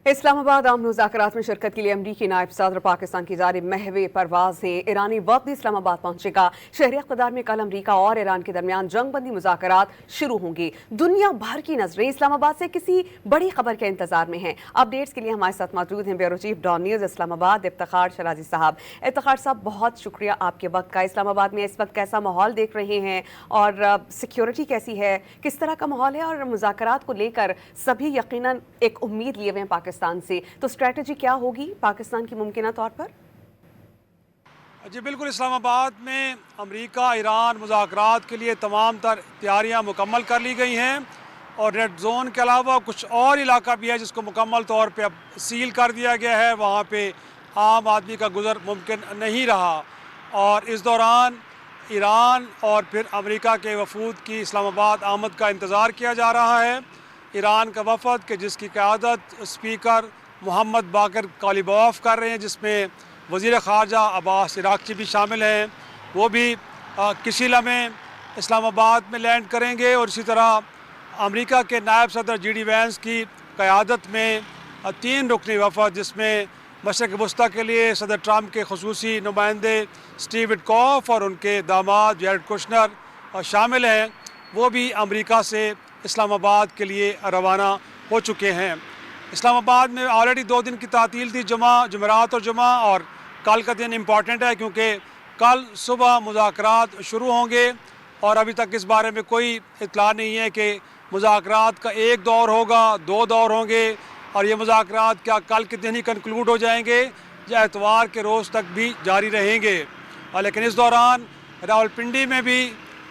اسلام آباد عام مذاکرات میں شرکت کے لیے امریکی نائب صدر پاکستان کی جانب محو پرواز ہیں۔ ایرانی وفد اسلام آباد پہنچے گا۔ شہری اقتدار میں کل امریکہ اور ایران کے درمیان جنگ بندی مذاکرات شروع ہوں گی۔ دنیا بھر کی نظریں اسلام آباد سے کسی بڑی خبر کے انتظار میں ہیں۔ اپڈیٹس کے لیے ہمارے ساتھ موجود ہیں بیورو چیف ڈان نیوز اسلام آباد افتخار شرازی صاحب۔ افتخار صاحب، بہت شکریہ آپ کے وقت کا۔ اسلام آباد میں اس وقت کیسا ماحول دیکھ رہے ہیں اور سیکیورٹی کیسی ہے، کس طرح کا ماحول ہے، اور مذاکرات کو لے کر سبھی یقیناً ایک امید لیے ہوئے ہیں پاکستان سے، تو اسٹریٹجی کیا ہوگی پاکستان کی ممکنہ طور پر؟ جی بالکل، اسلام آباد میں امریکہ ایران مذاکرات کے لیے تمام تر تیاریاں مکمل کر لی گئی ہیں، اور ریڈ زون کے علاوہ کچھ اور علاقہ بھی ہے جس کو مکمل طور پہ اب سیل کر دیا گیا ہے۔ وہاں پہ عام آدمی کا گزر ممکن نہیں رہا، اور اس دوران ایران اور پھر امریکہ کے وفود کی اسلام آباد آمد کا انتظار کیا جا رہا ہے۔ ایران کا وفد کہ جس کی قیادت اسپیکر محمد باقر کالیباف کر رہے ہیں، جس میں وزیر خارجہ عباس عراقچی بھی شامل ہیں، وہ بھی کسی لمحے اسلام آباد میں لینڈ کریں گے، اور اسی طرح امریکہ کے نائب صدر جی ڈی وینس کی قیادت میں 3 رکنی وفد، جس میں مشرق وسطیٰ کے لیے صدر ٹرمپ کے خصوصی نمائندے اسٹیو وٹکوف اور ان کے داماد جیرڈ کشنر شامل ہیں، وہ بھی امریکہ سے اسلام آباد کے لیے روانہ ہو چکے ہیں۔ اسلام آباد میں آلریڈی 2 دن کی تعطیل تھی، جمعرات اور جمعہ، اور کل کا دن امپورٹنٹ ہے کیونکہ کل صبح مذاکرات شروع ہوں گے، اور ابھی تک اس بارے میں کوئی اطلاع نہیں ہے کہ مذاکرات کا 1 دور ہوگا، 2 دور ہوں گے، اور یہ مذاکرات کیا کل کے دن ہی کنکلوڈ ہو جائیں گے یا اتوار کے روز تک بھی جاری رہیں گے۔ لیکن اس دوران راولپنڈی میں بھی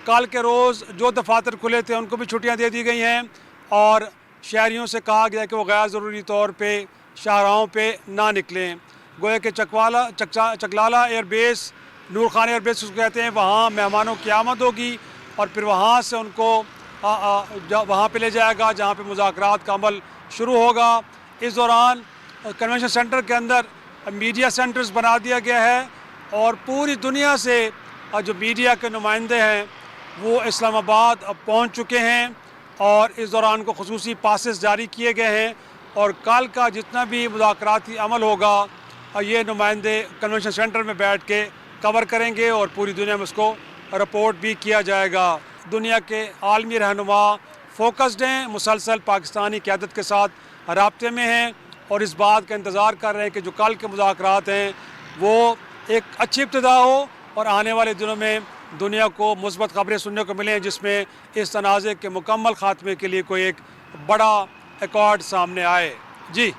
کل کے روز جو دفاتر کھلے تھے ان کو بھی چھٹیاں دے دی گئی ہیں، اور شہریوں سے کہا گیا کہ وہ غیر ضروری طور پہ شاہراہوں پہ نہ نکلیں۔ گویا کہ چکلالہ ایئر بیس، نور خان ایئر بیس اس کو کہتے ہیں، وہاں مہمانوں کی آمد ہوگی، اور پھر وہاں سے ان کو وہاں پہ لے جائے گا جہاں پہ مذاکرات کا عمل شروع ہوگا۔ اس دوران کنونشن سینٹر کے اندر میڈیا سینٹرز بنا دیا گیا ہے، اور پوری دنیا سے جو میڈیا کے نمائندے ہیں وہ اسلام آباد اب پہنچ چکے ہیں، اور اس دوران کو خصوصی پاسز جاری کیے گئے ہیں، اور کل کا جتنا بھی مذاکراتی عمل ہوگا یہ نمائندے کنونشن سینٹر میں بیٹھ کے کور کریں گے، اور پوری دنیا میں اس کو رپورٹ بھی کیا جائے گا۔ دنیا کے عالمی رہنما فوکسڈ ہیں، مسلسل پاکستانی قیادت کے ساتھ رابطے میں ہیں، اور اس بات کا انتظار کر رہے ہیں کہ جو کل کے مذاکرات ہیں وہ ایک اچھی ابتدا ہو، اور آنے والے دنوں میں دنیا کو مثبت خبریں سننے کو ملیں جس میں اس تنازع کے مکمل خاتمے کے لیے کوئی ایک بڑا ایکارڈ سامنے آئے۔ جی